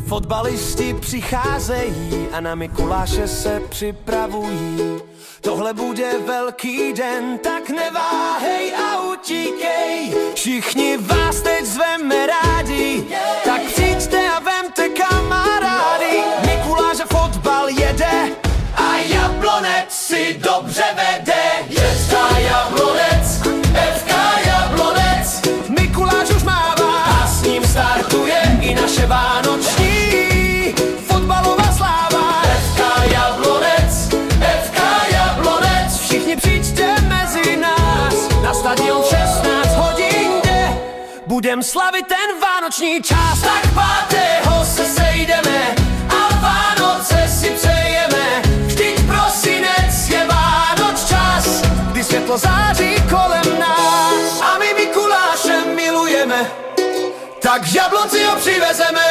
Fotbalisti přicházejí a na Mikuláše se připravují. Tohle bude velký den, tak neváhej a utíkej. Všichni vás teď zveme rádi, tak přijďte a vemte kamarády. Mikuláš a fotbal jede a Jablonec si dobře vede. FK Jablonec, FK Jablonec. Mikuláš už mává a s ním startuje i naše vánoční fotbalová sláva. FK Jablonec, FK Jablonec. Všichni přijďte mezi nás, na stadion 16 hodin jde. Budem slavit ten vánoční čas, tak 5. se sejdeme a Vánoce si přejeme. Vždyť prosinec je Vánoc čas, kdy světlo září kolem nás. A my Mikuláše milujeme, tak Jablonci ho přivezeme.